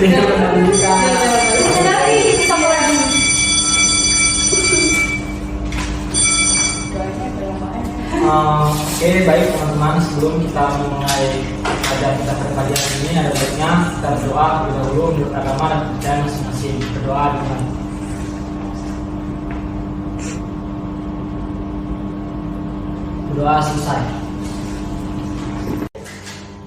Tidak menunjukkan. Tapi sama lagi. Oke, baik teman-teman, sebelum kita memulai kajian kita pada pagi hari ini, ada baiknya kita berdoa terlebih dahulu menurut agama dan kepercayaan masing-masing. Berdoa dengan berdoa selesai.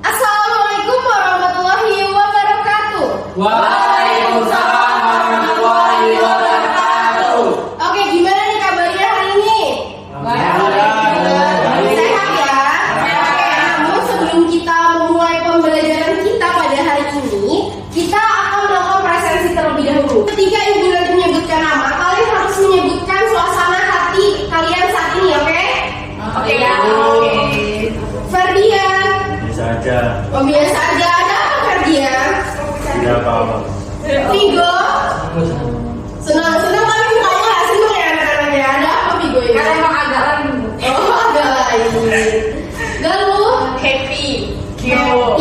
Assalamualaikum warahmatullahi wabarakatuh. Waalaikumsalam warahmatullahi wabarakatuh. Oke, gimana nih kabarnya hari ini? Sehat ya? Oke, namun sebelum kita memulai pembelajaran kita pada hari ini, kita akan melakukan presensi terlebih dahulu. Ketika ibu nanti menyebutkan nama, kalian harus menyebutkan suasana hati kalian saat ini, oke? Oke. Ferdian. Biasa aja, Oh, biasa aja. Ada apa Ferdian? tidak apa-apa. Vigo. Senang tapi mukanya nggak senang ya anak-anak ya. Ada apa Vigo ini? Karena emang agak lain. Oh, agak lain. Galuh. Happy. Kyowo,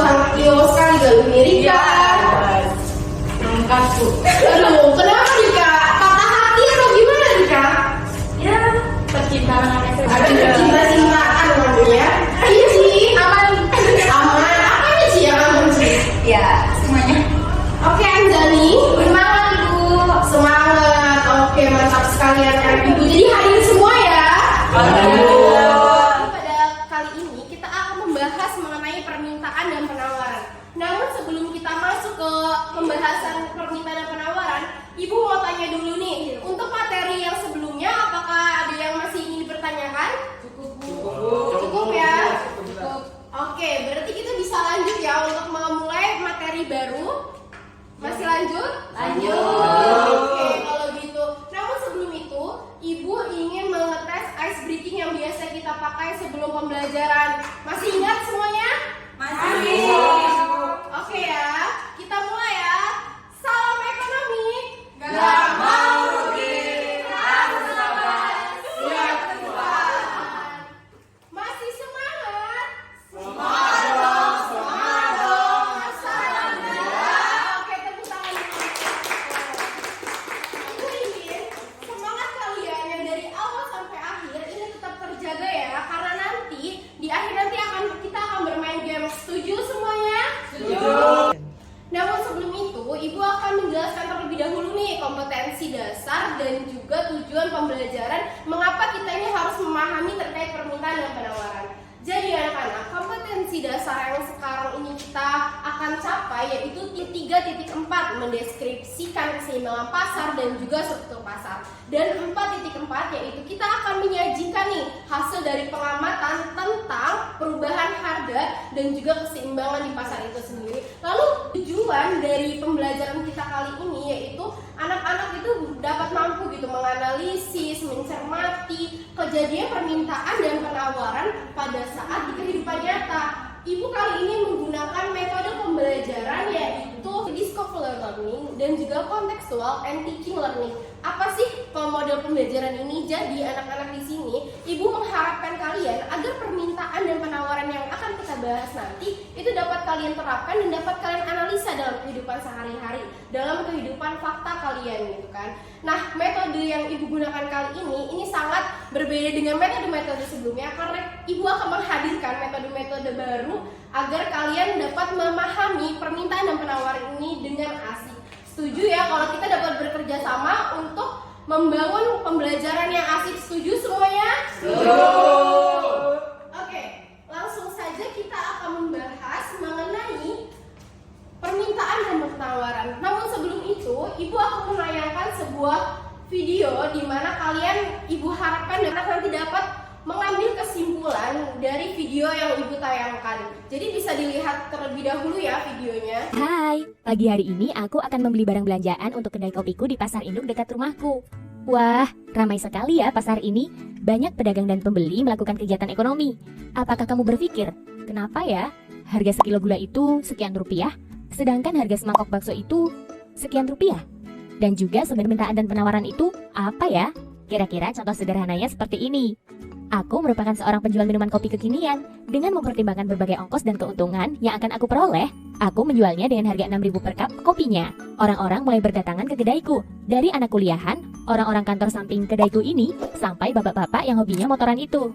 sangat Kyowo sekali Galuh ini. Rika. Angkatku. Aduh, kenapa Rika? Patah hati atau gimana Rika? Ya, percintaan anak SMA. Ada cinta-cintaan namanya. Iya sih. Aman. Apa sih yang aman sih? Ya, semuanya. Oke, Anjani. Semangat Ibu. Semangat. Oke, mantap sekali anak ibu. Jadi hadir semua ya. Pada kali ini kita akan membahas mengenai permintaan dan penawaran. Namun sebelum kita masuk ke pembahasan permintaan dan penawaran, Ibu mau tanya dulu nih, untuk materi yang sebelumnya apakah ada yang masih ingin dipertanyakan? Cukup ya? Oke, berarti kita bisa lanjut ya untuk memulai materi baru. Masih lanjut? Oke, kalau gitu. Namun sebelum itu, Ibu ingin mengetes ice breathing yang biasa kita pakai sebelum pembelajaran. Masih ingat semuanya? Masih. Oke ya, kita mulai ya. Salam ekonomi. Gak mau rugi. Harus sabar. Siap Tuhan. Masih semangat? Semangat dong. Salam oke, tepuk tangan dulu. Ibu ingin semangat kalian yang dari awal sampai akhir ini tetap terjaga ya, karena nanti di akhir nanti kita akan bermain game. Setuju semuanya? Setuju. Namun sebelum itu, Ibu akan menjelaskan terlebih dahulu nih kompetensi dasar dan juga tujuan pembelajaran, mengapa kita ini harus memahami terkait permintaan dan penawaran. Jadi anak-anak, kompetensi dasar yang sekarang ini kita akan capai yaitu 3.4, mendeskripsikan keseimbangan pasar dan juga struktur pasar. Dan 4.4 yaitu kita akan menyajikan nih hasil dari pengamatan tentang perubahan harga dan juga keseimbangan di pasar itu sendiri. Lalu tujuan dari pembelajaran kita kali ini yaitu anak-anak itu dapat mampu gitu menganalisis, mencermati kejadian permintaan dan penawaran pada saat di kehidupan nyata. Ibu kali ini menggunakan metode pembelajaran yaitu discovery learning dan juga contextual and teaching learning. Apa sih model pembelajaran ini? Jadi anak-anak di sini, Ibu mengharapkan kalian agar permintaan dan penawaran yang akan kita bahas nanti itu dapat kalian terapkan dan dapat kalian analisa dalam kehidupan sehari-hari, dalam kehidupan fakta kalian gitu kan. Nah, metode yang Ibu gunakan kali ini sangat berbeda dengan metode-metode sebelumnya karena Ibu akan menghadirkan metode-metode baru agar kalian dapat memahami permintaan dan penawaran ini dengan asik. Setuju ya kalau kita dapat bekerja sama untuk membangun pembelajaran yang asik? Setuju semuanya? Setuju. Oke, langsung saja kita akan membahas mengenai permintaan dan penawaran. Namun sebelum itu, Ibu akan menayangkan sebuah video di mana Ibu harapkan nanti dapat mengambil kesimpulan dari video yang Ibu tayangkan. Jadi bisa dilihat terlebih dahulu ya videonya. Hai, pagi hari ini aku akan membeli barang belanjaan untuk kedai kopiku di pasar induk dekat rumahku. Wah, ramai sekali ya pasar ini. Banyak pedagang dan pembeli melakukan kegiatan ekonomi. Apakah kamu berpikir, kenapa ya harga sekilo gula itu sekian rupiah, sedangkan harga semangkok bakso itu sekian rupiah? Dan juga sumber permintaan dan penawaran itu apa ya? Kira-kira contoh sederhananya seperti ini. Aku merupakan seorang penjual minuman kopi kekinian. Dengan mempertimbangkan berbagai ongkos dan keuntungan yang akan aku peroleh, aku menjualnya dengan harga 6.000 per cup kopinya. Orang-orang mulai berdatangan ke kedaiku. Dari anak kuliahan, orang-orang kantor samping kedaiku ini, sampai bapak-bapak yang hobinya motoran itu.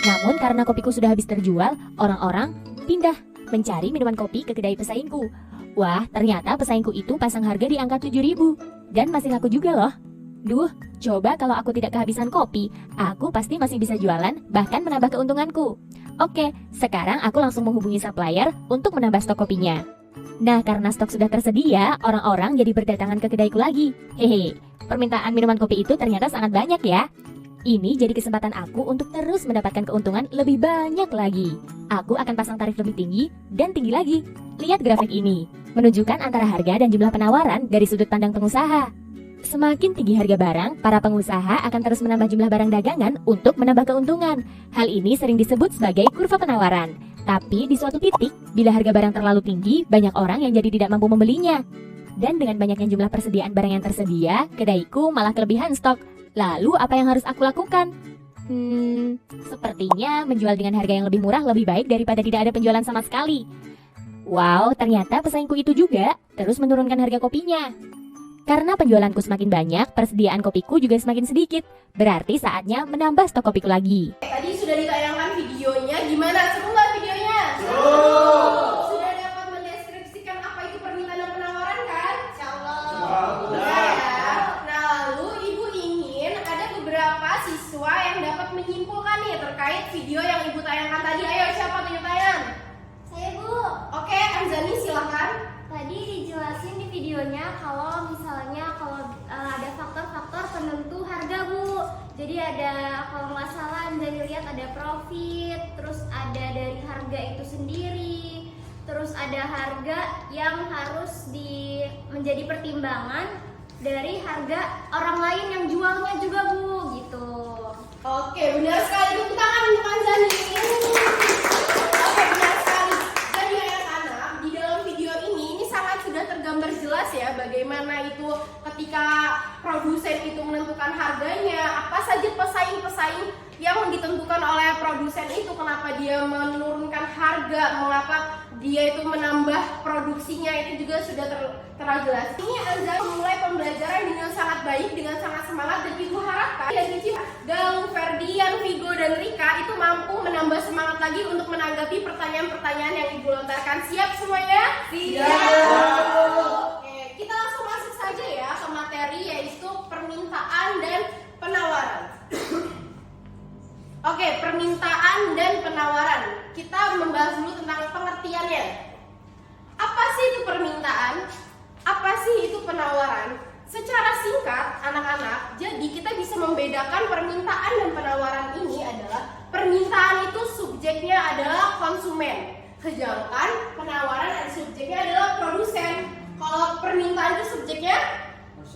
Namun karena kopiku sudah habis terjual, orang-orang pindah mencari minuman kopi ke kedai pesaingku. Wah, ternyata pesaingku itu pasang harga di angka 7.000. Dan masih laku juga loh. Duh, coba kalau aku tidak kehabisan kopi, aku pasti masih bisa jualan, bahkan menambah keuntunganku. Oke, sekarang aku langsung menghubungi supplier untuk menambah stok kopinya. Nah, karena stok sudah tersedia, orang-orang jadi berdatangan ke kedaiku lagi. Hehe, permintaan minuman kopi itu ternyata sangat banyak ya. Ini jadi kesempatan aku untuk terus mendapatkan keuntungan lebih banyak lagi. Aku akan pasang tarif lebih tinggi dan tinggi lagi. Lihat grafik ini, menunjukkan antara harga dan jumlah penawaran dari sudut pandang pengusaha. Semakin tinggi harga barang, para pengusaha akan terus menambah jumlah barang dagangan untuk menambah keuntungan. Hal ini sering disebut sebagai kurva penawaran. Tapi di suatu titik, bila harga barang terlalu tinggi, banyak orang yang jadi tidak mampu membelinya. Dan dengan banyaknya jumlah persediaan barang yang tersedia, kedaiku malah kelebihan stok. Lalu apa yang harus aku lakukan? Sepertinya menjual dengan harga yang lebih murah lebih baik daripada tidak ada penjualan sama sekali. Wow, ternyata pesaingku itu juga terus menurunkan harga kopinya. Karena penjualanku semakin banyak, persediaan kopiku juga semakin sedikit. Berarti saatnya menambah stok kopiku lagi. Tadi sudah ditayangkan videonya, gimana? Seru nggak videonya? Sudah dapat mendeskripsikan apa itu permintaan dan penawaran kan? Insyaallah. Sudah ya. Nah, lalu Ibu ingin ada beberapa siswa yang dapat menyimpulkan nih terkait video yang Ibu tayangkan tadi. Ayo, siapa tunjuk tangan? Saya Bu. Oke, Anzani silakan. Tadi dijelasin di videonya kalau misalnya ada faktor-faktor penentu harga Bu. Jadi ada, kalau nggak salah Anjani lihat ada profit, terus ada dari harga itu sendiri, terus ada harga yang harus menjadi pertimbangan dari harga orang lain yang jualnya juga Bu, gitu. Oke, benar sekali. Tepuk tangan untuk Anzani. Oke, benar sekali. Jadi anak-anak, di dalam video ini sangat sudah tergambar jelas ya bagaimana itu ketika produsen itu menentukan harganya, apa saja pesaing-pesaing yang ditentukan oleh produsen itu, kenapa dia menurunkan harga, mengapa dia itu menambah produksinya, itu juga sudah terlalu jelas. Ini Anzani memulai pembelajaran dengan sangat baik, dengan sangat semangat, dan Ibu harapkan dan Cici, Galuh, Ferdian, Vigo, dan Rika itu mampu menambah semangat lagi untuk menanggapi pertanyaan-pertanyaan yang Ibu lontarkan. Siap semuanya? Siap! Oke, kita langsung masuk saja ya ke materi, yaitu permintaan dan penawaran. Oke, permintaan dan penawaran. Kita membahas dulu tentang pengertiannya. Apa sih itu permintaan? Apa sih itu penawaran? Secara singkat, anak-anak, jadi kita bisa membedakan permintaan dan penawaran ini adalah permintaan itu subjeknya adalah konsumen, sedangkan penawaran ada subjeknya adalah produsen. Kalau permintaan itu subjeknya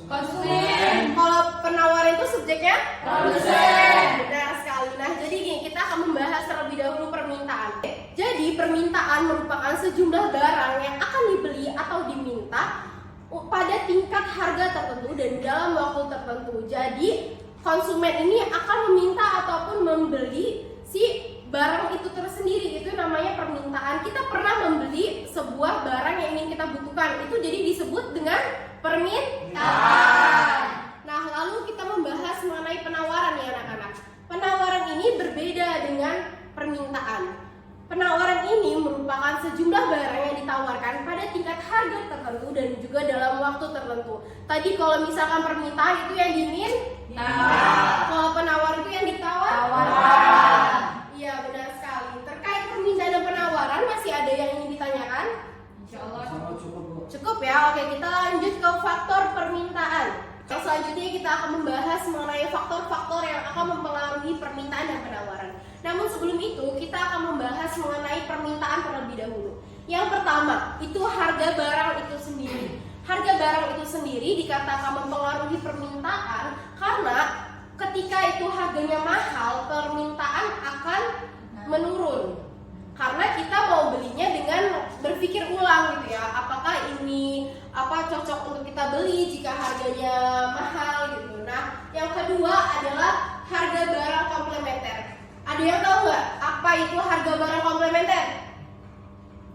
konsumen, kalau penawaran itu subjeknya produsen. Benar sekali. Nah, jadi gini, kita akan membahas terlebih dahulu permintaan. Jadi permintaan merupakan sejumlah barang yang akan dibeli atau diminta pada tingkat harga tertentu dan dalam waktu tertentu. Jadi konsumen ini akan meminta ataupun membeli si barang itu tersendiri, itu namanya permintaan. Kita pernah membeli sebuah barang yang ingin kita butuhkan, itu jadi disebut dengan permintaan. Nah, lalu kita membahas mengenai penawaran ya anak-anak. Penawaran ini berbeda dengan permintaan. Penawaran ini merupakan sejumlah barang yang ditawarkan pada tingkat harga tertentu dan juga dalam waktu tertentu. Tadi kalau misalkan permintaan itu yang diminta, kalau penawaran itu yang ditawarkan. Iya, benar sekali. Terkait permintaan dan penawaran masih ada yang ingin ditanyakan? Insyaallah cukup ya. Oke, kita lanjut ke faktor permintaan. Selanjutnya kita akan membahas mengenai faktor-faktor yang akan mempengaruhi permintaan dan penawaran. Namun sebelum itu kita akan membahas mengenai permintaan terlebih dahulu. Yang pertama, itu harga barang itu sendiri. Harga barang itu sendiri dikatakan mempengaruhi permintaan karena ketika itu harganya mahal, permintaan akan menurun. Karena kita mau belinya dengan berpikir ulang gitu ya, apakah ini cocok untuk kita beli jika harganya mahal gitu. Nah, yang kedua adalah harga barang komplementer. Ada yang tahu nggak apa itu harga barang komplementer?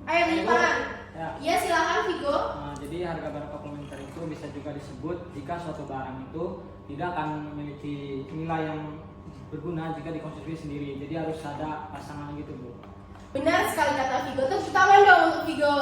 Ayo Ipan. Ya. Ya silakan Vigo. Nah, jadi harga barang komplementer itu bisa juga disebut jika suatu barang itu tidak akan memiliki nilai yang berguna jika dikonsumsi sendiri. Jadi harus ada pasangan gitu, Bu. Benar sekali kata Vigo. Tepuk tangan dong untuk Vigo.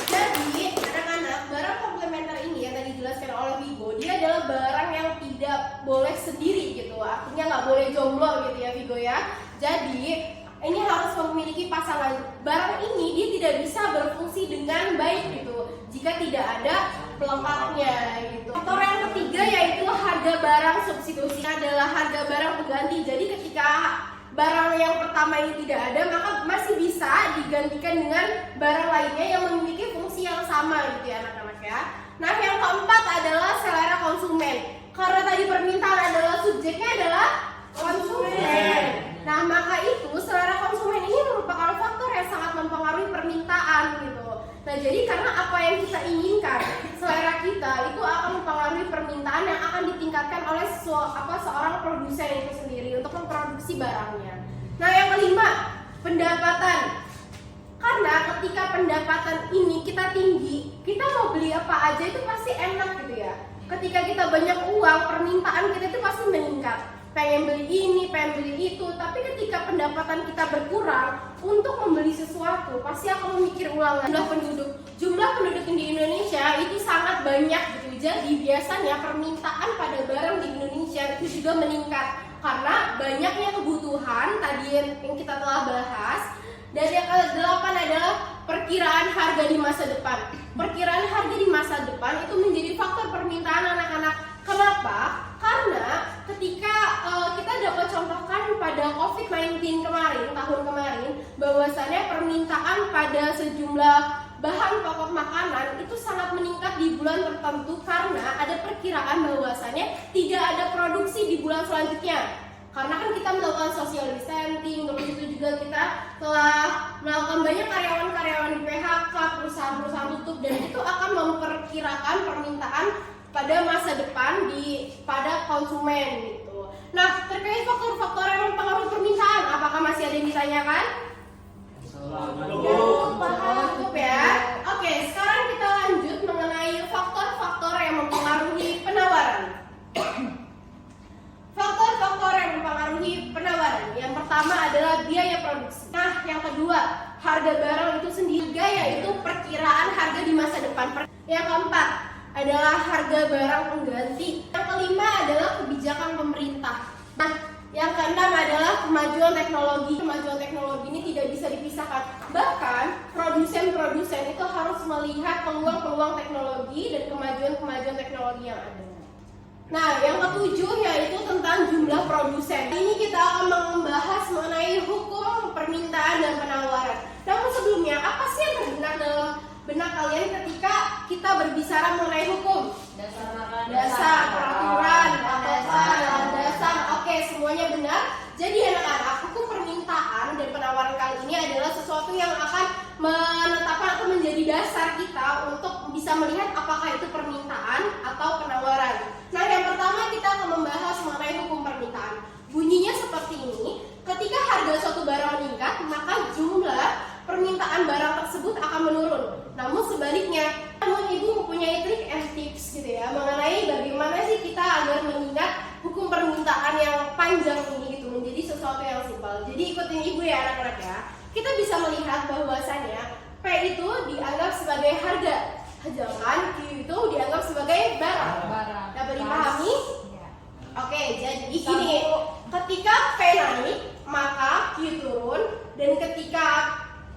Jadi anak-anak, barang komplementer ini yang tadi dijelaskan oleh Vigo, dia adalah barang yang tidak boleh sendiri gitu. Artinya nggak boleh jomblo gitu ya Vigo ya. Jadi ini harus memiliki pasangan. Barang ini dia tidak bisa berfungsi dengan baik gitu jika tidak ada pelengkapnya gitu. Faktor yang ketiga yaitu harga barang substitusi, adalah harga barang pengganti. Jadi ketika barang yang pertama ini tidak ada, maka masih bisa digantikan dengan barang lainnya yang memiliki fungsi yang sama gitu ya anak-anak ya. Nah yang keempat adalah selera konsumen. Karena tadi permintaan adalah subjeknya adalah konsumen. Nah maka itu selera konsumen ini merupakan faktor yang sangat mempengaruhi permintaan gitu. Nah jadi karena apa yang kita inginkan, selera kita itu akan mempengaruhi permintaan yang akan ditingkatkan oleh seorang produsen itu sendiri untuk memproduksi barangnya. Nah yang kelima, pendapatan. Karena ketika pendapatan ini kita tinggi, kita mau beli apa aja itu pasti enak gitu ya. Ketika kita banyak uang, permintaan kita itu pasti meningkat. Pengen beli ini, pengen beli itu. Tapi ketika pendapatan kita berkurang, untuk membeli sesuatu pasti akan memikir ulang. Jumlah penduduk di Indonesia itu sangat banyak gitu. Jadi biasanya permintaan pada barang di Indonesia itu juga meningkat karena banyaknya kebutuhan tadi yang kita telah bahas. Dan yang ke-8 adalah perkiraan harga di masa depan. Perkiraan harga di masa depan itu menjadi faktor permintaan anak-anak. Kenapa? Karena ketika kita dapat contohkan pada COVID-19 kemarin, tahun kemarin, bahwasannya permintaan pada sejumlah bahan pokok makanan itu sangat meningkat di bulan tertentu karena ada perkiraan bahwasannya tidak ada produksi di bulan selanjutnya. Karena kan kita melakukan social distancing, terus itu juga kita telah melakukan banyak karyawan-karyawan di PHK, perusahaan-perusahaan tutup, dan itu akan memperkirakan permintaan pada masa depan pada konsumen gitu. Nah, terkait faktor-faktor yang mempengaruhi permintaan, apakah masih ada yang ditanyakan? Cukup ya. Oke, sekarang kita lanjut mengenai faktor-faktor yang mempengaruhi penawaran. Faktor-faktor yang mempengaruhi penawaran. Yang pertama adalah biaya produksi. Nah, yang kedua, harga barang itu sendiri, yaitu perkiraan harga di masa depan. Yang keempat adalah harga barang pengganti. Yang kelima adalah kebijakan pemerintah. Nah, yang keenam adalah kemajuan teknologi. Kemajuan teknologi ini tidak bisa dipisahkan. Bahkan produsen-produsen itu harus melihat peluang-peluang teknologi dan kemajuan-kemajuan teknologi yang ada. Nah, yang ketujuh yaitu tentang jumlah produsen. Ini kita akan membahas mengenai hukum permintaan dan penawaran. Namun sebelumnya, apa sih yang terbenak dalam benak kalian ketika kita berbicara mengenai hukum? Dasar, peraturan, landasan. Oke, semuanya benar. Jadi anak-anak, hukum permintaan dan penawaran kali ini adalah sesuatu yang akan menetapkan atau menjadi dasar kita untuk bisa melihat apakah itu permintaan atau penawaran. Nah, yang pertama kita akan membahas mengenai hukum permintaan. Bunyinya seperti ini: ketika harga suatu barang meningkat, maka jumlah permintaan barang tersebut akan menurun. Namun sebaliknya, ibu mempunyai trik and tips gitu ya mengenai bagaimana sih kita agar mengingat hukum permintaan yang panjang ini gitu menjadi sesuatu yang simpel. Jadi ikutin ibu ya anak-anak ya. Kita bisa melihat bahwasannya P itu dianggap sebagai harga, sedangkan Q itu dianggap sebagai barang. Dapat dipahami? Oke, jadi gini, ketika P naik maka Q turun, dan ketika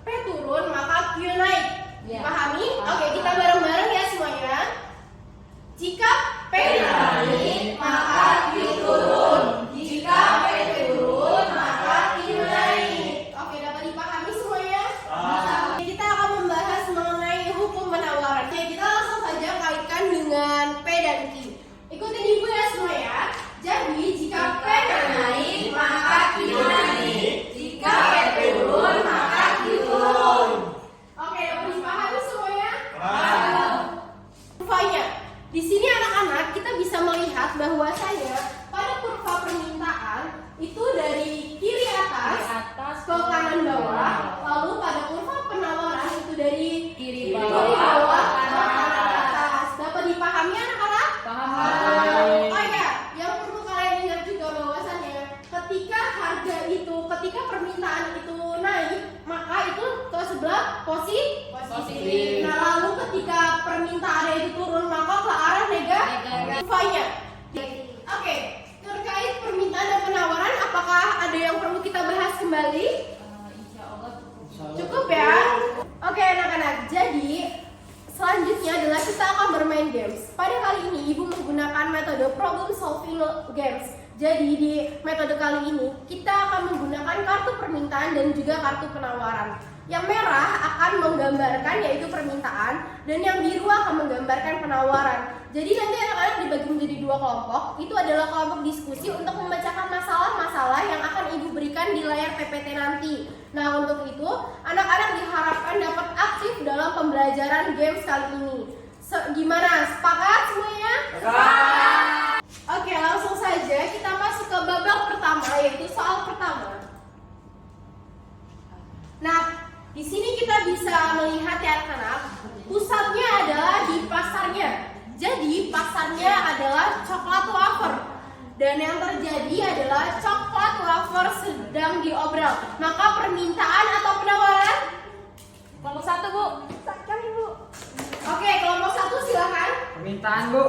P turun maka Q naik. Dipahami? Oke, kita bareng-bareng ya semuanya. Jika P naik maka Q turun, jika P turun maka Q naik. Oke, dapat dipahami semuanya? Kita akan membahas mengenai hukum penawaran. Jadi kita langsung saja kaitkan dengan P dan Q. Ikutin ibu ya semua ya. Jadi jika P naik maka Q naik, jika P turun maka Q turun. Oke, dapat dipahami semuanya? Rupanya di sini anak-anak kita bisa melihat bahwasanya positif. Nah, lalu ketika permintaannya itu turun maka ke arah negatifnya. Oke, terkait permintaan dan penawaran, apakah ada yang perlu kita bahas kembali? Insya Allah. Cukup ya? Oke anak-anak, jadi selanjutnya adalah kita akan bermain games. Pada kali ini Ibu menggunakan metode problem solving games. Jadi di metode kali ini kita akan menggunakan kartu permintaan dan juga kartu penawaran. Yang merah akan menggambarkan yaitu permintaan dan yang biru akan menggambarkan penawaran. Jadi nanti anak-anak dibagi menjadi dua kelompok. Itu adalah kelompok diskusi untuk memecahkan masalah-masalah yang akan Ibu berikan di layar PPT nanti. Nah, untuk itu anak-anak diharapkan dapat aktif dalam pembelajaran games kali ini. Gimana? Sepakat semuanya? Sepakat. Oke, langsung saja kita masuk ke babak pertama, yaitu soal pertama. Nah, di sini kita bisa melihat ya anak-anak, pusatnya adalah di pasarnya. Jadi pasarnya adalah coklat wafer. Dan yang terjadi adalah coklat wafer sedang diobral. Maka permintaan atau penawaran? Kelompok 1, Bu. Kami, Bu. Oke, kelompok 1 silakan. Permintaan, Bu.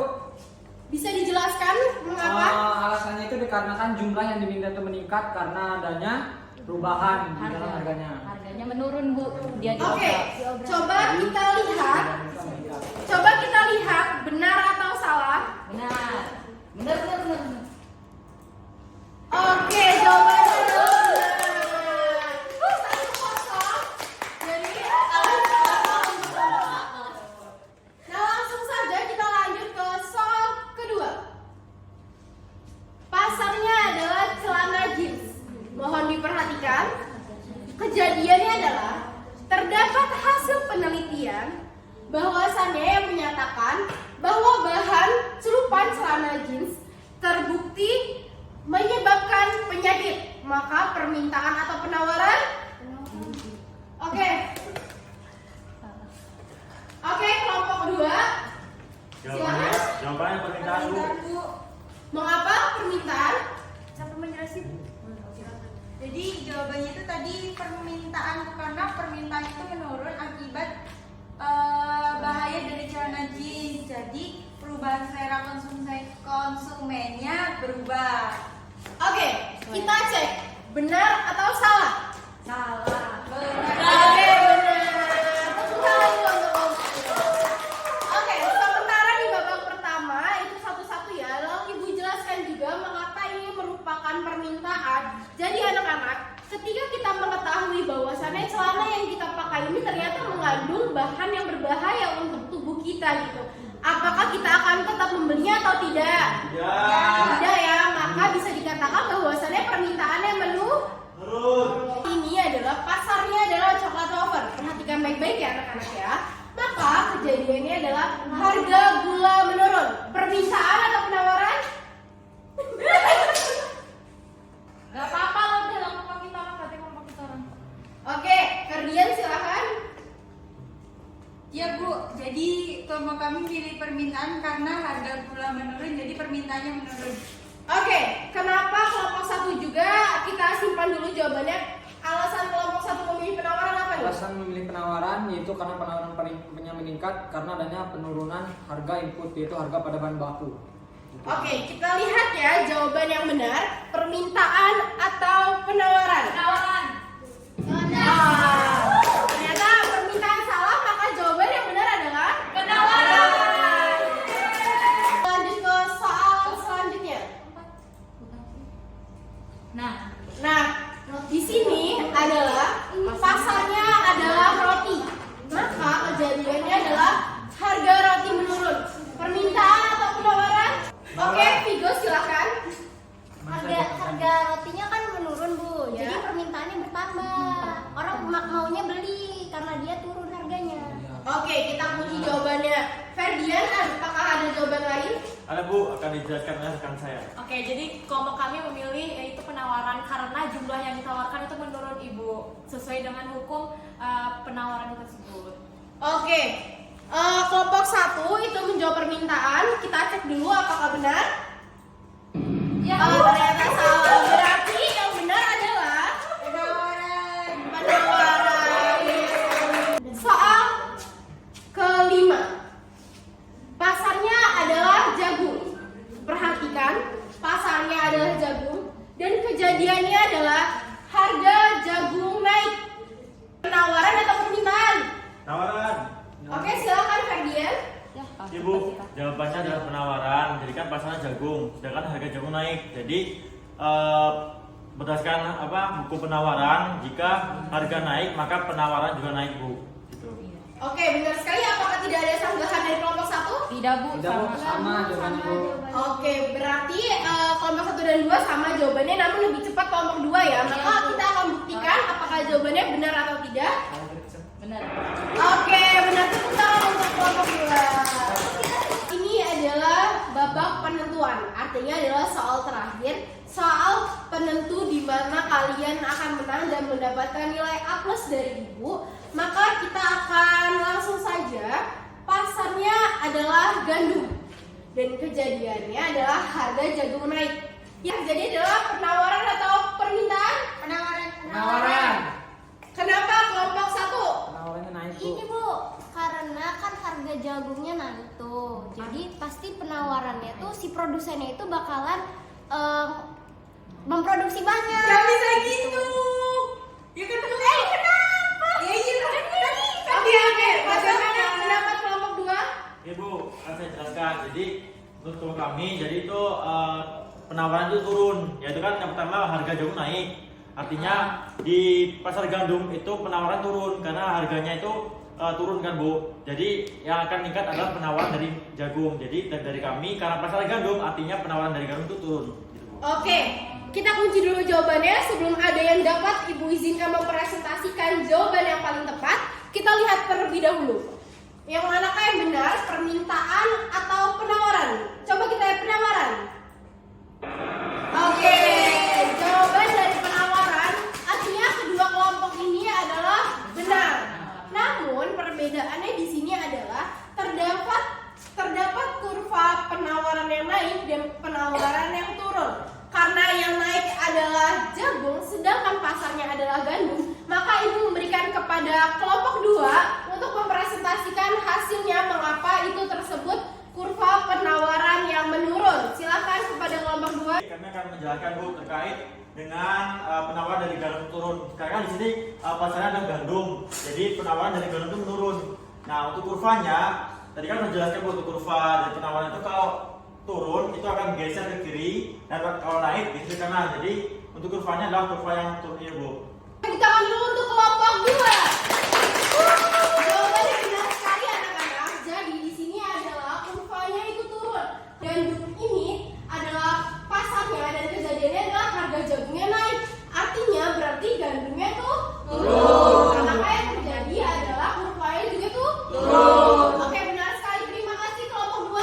Bisa dijelaskan mengapa? Alasannya itu dikarenakan jumlah yang diminta itu meningkat karena adanya perubahan di dalam harganya. Harganya menurun, Bu. Dia Oke, diobral. coba kita lihat benar atau salah. Benar. Benar. Oke, jawabannya benar. 1-0. Jadi nah, langsung saja kita lanjut ke soal kedua. Pasarnya adalah celana jeans. Mohon diperhatikan. Kejadiannya adalah terdapat hasil penelitian bahwasannya yang menyatakan bahwa bahan celupan celana jeans terbukti menyebabkan penyakit. Maka permintaan atau penawaran? Oke, kelompok kedua. Jawabannya permintaan, Bu. Mengapa permintaan? Siapa menjelasin? Jadi jawabannya itu tadi permintaan, karena permintaan itu menurun akibat bahaya dari celana jeans. Jadi perubahan selera konsumennya berubah. Oke, kita cek benar atau salah. Salah. Oke, benar. Tepuk tangan dulu untuk kelompok. Oke, sementara di babak pertama itu satu-satu ya. Lalu Ibu jelaskan juga mengapa ini merupakan permintaan. Jadi anak-anak, ketika kita mengetahui bahwasannya celana yang kita pakai ini ternyata mengandung bahan yang berbahaya untuk tubuh kita gitu. Apakah kita akan tetap membelinya atau tidak? Tidak ya, maka bisa dikatakan bahwasannya permintaannya menurun. Ini adalah pasarnya adalah coklat wafer. Perhatikan baik-baik ya anak-anak ya. Maka kejadiannya adalah harga gula menurun. Permintaan atau penawaran? Gak apa-apa lah, udah kelompok kita lah, berarti kelompok kita orang. Oke, Ferdian silakan. Ya Bu, jadi kelompok kami pilih permintaan karena harga gula menurun, jadi permintaannya menurun. Oke, kenapa kelompok 1 juga? Kita simpan dulu jawabannya. Alasan kelompok 1 memilih penawaran apa nih? Alasan memilih penawaran yaitu karena penawarannya meningkat karena adanya penurunan harga input, yaitu harga pada bahan baku. Oke, kita lihat ya jawaban yang benar. Permintaan atau penawaran? Penawaran. Ternyata permintaan salah, maka jawaban yang benar adalah Penawaran. Lanjut ke soal selanjutnya. Nah, di sini adalah pasarnya adalah roti. Maka kejadiannya adalah harga roti menurun. Permintaan atau penawaran? Oke, Vigo silakan. Harga rotinya kan menurun, Bu. Ya. Jadi permintaannya bertambah. Orang maunya beli karena dia turun harganya. Oke, kita kunci jawabannya. Ferdian, apakah ada jawaban lain? Ada, Bu, akan dijelaskan oleh rekan saya. Oke, jadi kelompok kami memilih yaitu penawaran karena jumlah yang ditawarkan itu menurun, Ibu, sesuai dengan hukum penawaran tersebut. Oke, kelompok 1 itu menjawab permintaan. Kita cek dulu apakah benar. Ya, Ternyata salah. Berarti yang benar adalah Penawaran. penawaran. naiknya pasaran jagung, sedangkan harga jagung naik. Jadi berdasarkan hukum penawaran, jika harga naik maka penawaran juga naik, Bu. Gitu. Oke, benar sekali. Apakah tidak ada sanggahan dari kelompok 1? Tidak Bu, Tidak, Bu. Sama jawabannya, Bu. Oke, berarti kelompok 1 dan 2 sama jawabannya, namun lebih cepat kelompok 2 ya. Maka kita akan buktikan apakah jawabannya benar atau tidak. benar. Oke, benar, tepuk tangan untuk kelompok 2. Ini adalah babak penentuan. Artinya adalah soal terakhir, soal penentu di mana kalian akan menang dan mendapatkan nilai A+ dari Ibu. Maka kita akan langsung saja. Pasarnya adalah gandum dan kejadiannya adalah harga jagung naik. Yang terjadi adalah penawaran atau permintaan? Penawaran. Kenapa kelompok 1? Penawarannya naik, Bu. Ini Bu, karena kan harga jagungnya naik tuh. Jadi pasti penawarannya tuh si produsennya itu bakalan memproduksi banyak. Gak bisa gitu. Ya kan kenapa? Ya iya. Oke. Bagaimana pendapat kelompok 2? Ibu, akan saya jelaskan. Jadi untuk kami, jadi itu penawaran itu turun. Yaitu kan yang pertama harga jagung naik. Artinya di pasar gandum itu penawaran turun karena harganya itu turun kan, Bu. Jadi yang akan meningkat adalah penawaran dari jagung. Jadi dari kami karena pasar gandum artinya penawaran dari gandum itu turun. Gitu, Bu. Oke, kita kunci dulu jawabannya. Sebelum ada yang dapat, Ibu izinkan mempresentasikan jawaban yang paling tepat. Kita lihat terlebih dahulu. Yang manakah yang benar, permintaan atau penawaran? Coba kita lihat penawaran. Oke, jawaban dari penawaran artinya kedua kelompok ini adalah benar. Namun perbedaannya di sini adalah terdapat kurva penawaran yang naik dan penawaran yang turun. Karena yang naik adalah jagung, sedangkan pasarnya adalah gandum, maka Ibu memberikan kepada kelompok 2 untuk mempresentasikan hasilnya mengapa itu tersebut kurva penawaran yang menurun. Silakan kepada kelompok 2. Kami akan menjelaskan, Bu, terkait dengan penawaran dari gandum turun. Karena di sini pasarnya adalah gandum, jadi penawaran dari gandum itu menurun. Nah, untuk kurvanya, tadi kan menjelaskan, Bu, untuk kurva dari penawaran itu kalau turun itu akan geser ke kiri dan kalau naik geser ke kanan. Jadi untuk kurvanya adalah kurva yang turun ini, Bu. Kita akan dulu untuk kelompok 2. Jawabannya benar sekali anak-anak. Jadi di sini adalah kurvanya itu turun. Gandum ini adalah pasarnya dan kejadiannya adalah harga jagungnya naik. Artinya berarti gandumnya tuh turun. Maka yang terjadi adalah kurvanya juga tuh turun. Oke, benar sekali. Terima kasih kelompok 2.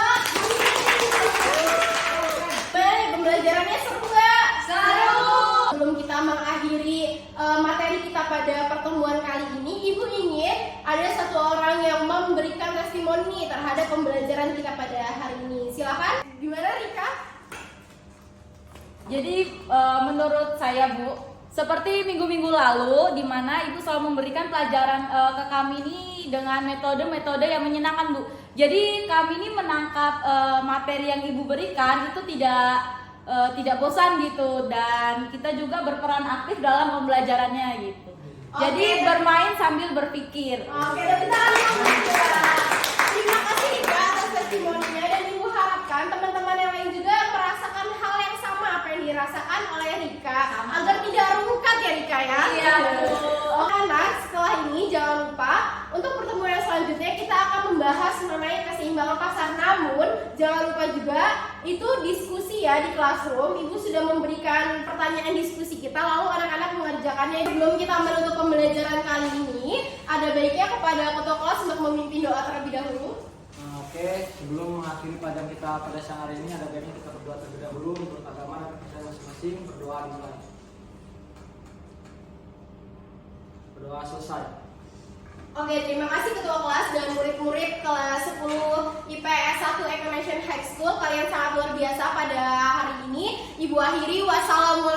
Baik, pembelajarannya seru nggak? Seru. Sebelum kita mengakhiri materi kita pada pertemuan kali ini, Ibu ingin ada satu orang yang memberikan testimoni terhadap pembelajaran kita pada hari ini. Silakan. Gimana, Rika? Jadi menurut saya, Bu, seperti minggu-minggu lalu di mana Ibu selalu memberikan pelajaran ke kami ini dengan metode-metode yang menyenangkan, Bu. Jadi kami ini menangkap materi yang Ibu berikan itu tidak bosan gitu, dan kita juga berperan aktif dalam pembelajarannya gitu. Jadi bermain sambil berpikir. Oke, dan kita akan terima kasih Rika atas testimoninya, dan Ibu harapkan teman-teman yang lain juga merasakan hal yang sama apa yang dirasakan oleh Rika, agar tidak rungkat ya Rika ya. Iya. Anak, setelah ini jangan lupa untuk pertemuan yang selanjutnya kita akan membahas mengenai keseimbangan pasar. Namun jangan lupa juga itu diskusi ya di classroom. Ibu sudah memberikan pertanyaan diskusi kita, lalu anak-anak mengerjakannya. Sebelum kita menutup pembelajaran kali ini, ada baiknya kepada ketua kelas untuk memimpin doa terlebih dahulu. Oke, sebelum mengakhiri pelajaran kita pada siang hari ini, ada baiknya kita berdoa terlebih dahulu menurut agama dan kepercayaan masing-masing. Berdoa dimulai. Berdoa selesai. Oke, terima kasih ketua kelas dan murid-murid kelas 10 IPS 1 Econation High School. Kalian sangat luar biasa pada hari ini. Ibu akhiri, wassalamualaikum